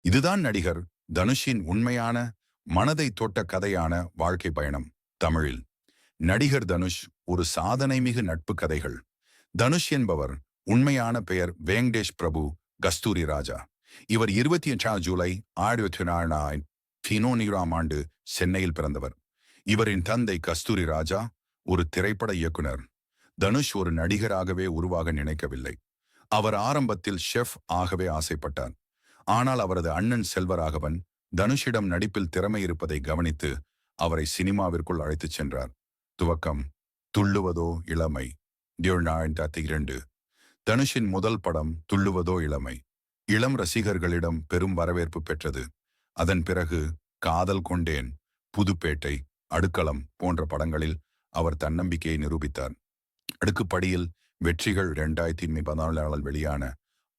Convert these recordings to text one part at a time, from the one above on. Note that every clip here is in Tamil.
இதுதான் நடிகர் தனுஷின் உண்மையான மனதை தொட்ட கதையான வாழ்க்கை பயணம். தமிழில் நடிகர் தனுஷ் ஒரு சாதனைமிகு நட்பு கதைகள். தனுஷ் என்பவர் உண்மையான பெயர் வெங்கடேஷ் பிரபு கஸ்தூரி ராஜா. இவர் 28 ஜூலை 1994 ஆண்டு சென்னையில் பிறந்தவர். இவரின் தந்தை கஸ்தூரி ராஜா ஒரு திரைப்பட இயக்குனர். தனுஷ் ஒரு நடிகராகவே உருவாக நினைக்கவில்லை. அவர் ஆரம்பத்தில் ஷெஃப் ஆகவே ஆசைப்பட்டார். ஆனால் அவரது அண்ணன் செல்வராகவன் தனுஷிடம் நடிப்பில் திறமை இருப்பதை கவனித்து அவரை சினிமாவிற்குள் அழைத்துச் சென்றார். துவக்கம் துள்ளுவதோ இளமை. 2002 தனுஷின் முதல் படம் துள்ளுவதோ இளமை இளம் ரசிகர்களிடம் பெரும் வரவேற்பு பெற்றது. அதன் பிறகு காதல் கொண்டேன், புதுப்பேட்டை, அடுக்களம் போன்ற படங்களில் அவர் தன்னம்பிக்கையை நிரூபித்தார். அடுக்குப்படியில் வெற்றிகள். 2014 வெளியான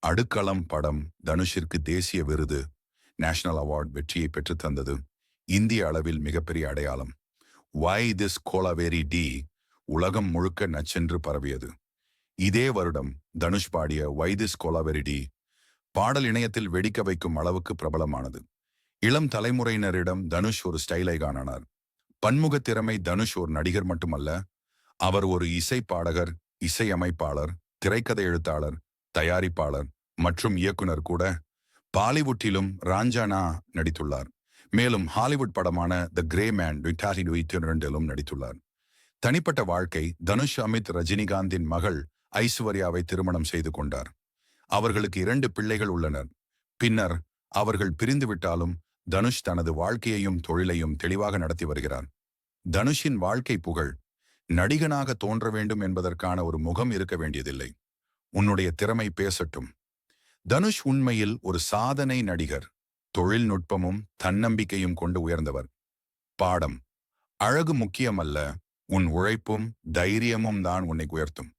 அடுக்களம் படம் தனுஷிற்கு தேசிய விருது நேஷனல் அவார்ட் வெற்றியை பெற்றுத் தந்தது. இந்திய அளவில் மிகப்பெரிய அடையாளம். வை திஸ் கோலாவேரி டி உலகம் முழுக்க நச்சென்று பரவியது. இதே வருடம் தனுஷ் பாடிய வை திஸ் கோலாவேரி டி பாடல் இணையத்தில் வெடிக்க வைக்கும் அளவுக்கு பிரபலமானது. இளம் தலைமுறையினரிடம் தனுஷ் ஒரு ஸ்டைலை காணானார். பன்முக திறமை. தனுஷ் ஒரு நடிகர் மட்டுமல்ல, அவர் ஒரு இசை பாடகர், இசையமைப்பாளர், திரைக்கதை எழுத்தாளர், தயாரிப்பாளர் மற்றும் இயக்குனர் கூட. பாலிவுட்டிலும் ராஞ்சானா நடித்துள்ளார். மேலும் ஹாலிவுட் படமான த கிரே மேன் 2022 நடித்துள்ளார். தனிப்பட்ட வாழ்க்கை. தனுஷ் அமித் ரஜினிகாந்தின் மகள் ஐஸ்வர்யாவை திருமணம் செய்து கொண்டார். அவர்களுக்கு 2 பிள்ளைகள் உள்ளனர். பின்னர் அவர்கள் பிரிந்துவிட்டாலும் தனுஷ் தனது வாழ்க்கையையும் தொழிலையும் தெளிவாக நடத்தி வருகிறார். தனுஷின் வாழ்க்கை புகழ். நடிகனாக தோன்ற வேண்டும் என்பதற்கான ஒரு முகம் இருக்க வேண்டியதில்லை. உன்னுடைய திறமை பேசட்டும். தனுஷ் உண்மையில் ஒரு சாதனை நடிகர். தொழில்நுட்பமும் தன்னம்பிக்கையும் கொண்டு உயர்ந்தவர். பாடம். அழகு முக்கியமல்ல, உன் உழைப்பும் தைரியமும் தான் உன்னை உயர்த்தும்.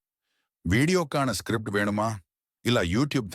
வீடியோக்கான ஸ்கிரிப்ட் வேணுமா? இல்ல யூடியூப்